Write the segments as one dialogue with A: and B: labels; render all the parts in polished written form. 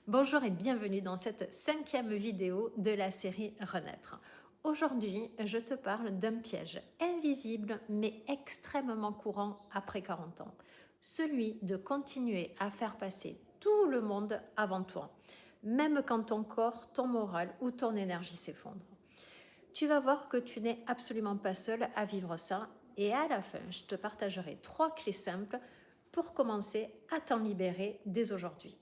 A: Bonjour et bienvenue dans cette 5e vidéo de la série Renaître. Aujourd'hui, je te parle d'un piège invisible mais extrêmement courant après 40 ans. Celui de continuer à faire passer tout le monde avant toi, même quand ton corps, ton moral ou ton énergie s'effondrent. Tu vas voir que tu n'es absolument pas seul à vivre ça et à la fin, je te partagerai 3 clés simples pour commencer à t'en libérer dès aujourd'hui.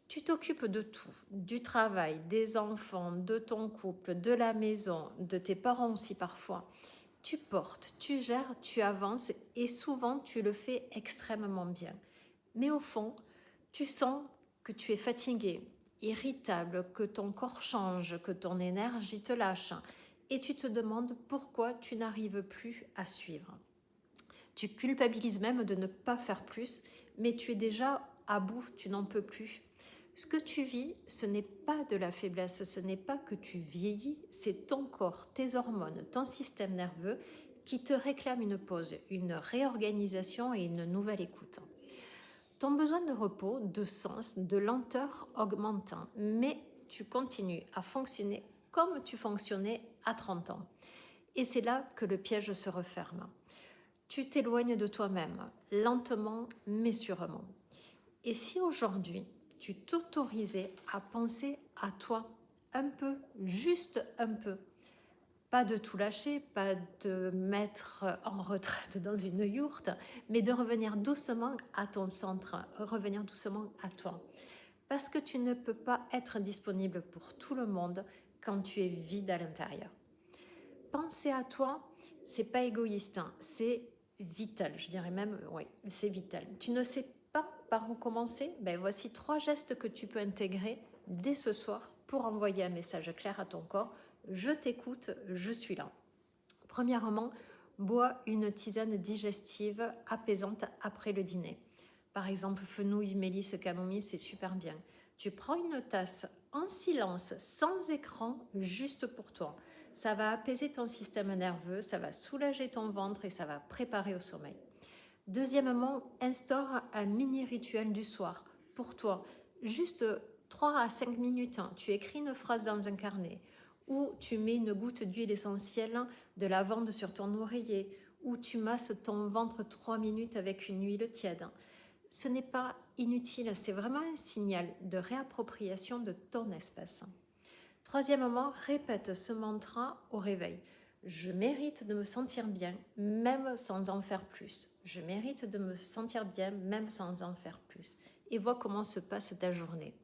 A: Tu t'occupes de tout, du travail, des enfants, de ton couple, de la maison, de tes parents aussi parfois. Tu portes, tu gères, tu avances et souvent tu le fais extrêmement bien. Mais au fond, tu sens que tu es fatigué, irritable, que ton corps change, que ton énergie te lâche et tu te demandes pourquoi tu n'arrives plus à suivre. Tu culpabilises même de ne pas faire plus, mais tu es déjà à bout, tu n'en peux plus. Ce que tu vis, ce n'est pas de la faiblesse, ce n'est pas que tu vieillis, c'est ton corps, tes hormones, ton système nerveux qui te réclament une pause, une réorganisation et une nouvelle écoute. Ton besoin de repos, de sens, de lenteur augmente, mais tu continues à fonctionner comme tu fonctionnais à 30 ans. Et c'est là que le piège se referme. Tu t'éloignes de toi-même, lentement mais sûrement. Et si aujourd'hui, tu t'autorisais à penser à toi un peu, juste un peu, pas de tout lâcher, pas de mettre en retraite dans une yourte, mais de revenir doucement à ton centre, revenir doucement à toi. Parce que tu ne peux pas être disponible pour tout le monde quand tu es vide à l'intérieur. Penser à toi, c'est pas égoïste, hein, c'est vital, je dirais même, oui, c'est vital. Tu ne sais pas par où commencer? Ben, voici 3 gestes que tu peux intégrer dès ce soir pour envoyer un message clair à ton corps. Je t'écoute, je suis là. Premièrement, bois une tisane digestive apaisante après le dîner. Par exemple, fenouil, mélisse, camomille, c'est super bien. Tu prends une tasse en silence, sans écran, juste pour toi. Ça va apaiser ton système nerveux, ça va soulager ton ventre et ça va préparer au sommeil. Deuxièmement, instaure un mini rituel du soir pour toi. Juste 3 à 5 minutes, tu écris une phrase dans un carnet ou tu mets une goutte d'huile essentielle de lavande sur ton oreiller ou tu masses ton ventre 3 minutes avec une huile tiède. Ce n'est pas inutile, c'est vraiment un signal de réappropriation de ton espace. Troisièmement, répète ce mantra au réveil. Je mérite de me sentir bien, même sans en faire plus. Je mérite de me sentir bien, même sans en faire plus. Et vois comment se passe ta journée.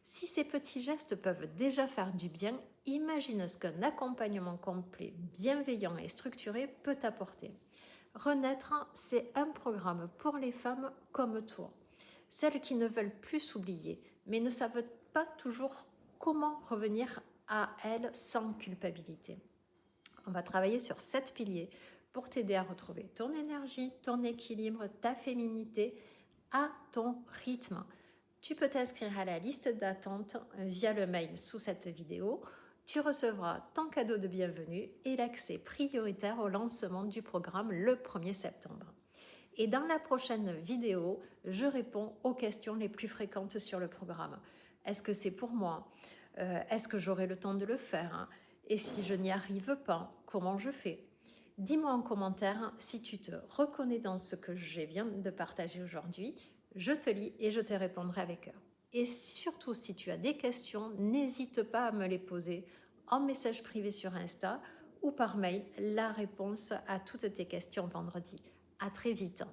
A: Si ces petits gestes peuvent déjà faire du bien, imagine ce qu'un accompagnement complet, bienveillant et structuré peut t'apporter. Renaître, c'est un programme pour les femmes comme toi, celles qui ne veulent plus s'oublier, mais ne savent pas toujours comment revenir à elles sans culpabilité. On va travailler sur 7 piliers pour t'aider à retrouver ton énergie, ton équilibre, ta féminité à ton rythme. Tu peux t'inscrire à la liste d'attente via le mail sous cette vidéo. Tu recevras ton cadeau de bienvenue et l'accès prioritaire au lancement du programme le 1er septembre. Et dans la prochaine vidéo, je réponds aux questions les plus fréquentes sur le programme. Est-ce que c'est pour moi? Est-ce que j'aurai le temps de le faire? Et si je n'y arrive pas, comment je fais? Dis-moi en commentaire si tu te reconnais dans ce que je viens de partager aujourd'hui. Je te lis et je te répondrai avec cœur. Et surtout, si tu as des questions, n'hésite pas à me les poser en message privé sur Insta ou par mail, la réponse à toutes tes questions vendredi. À très vite.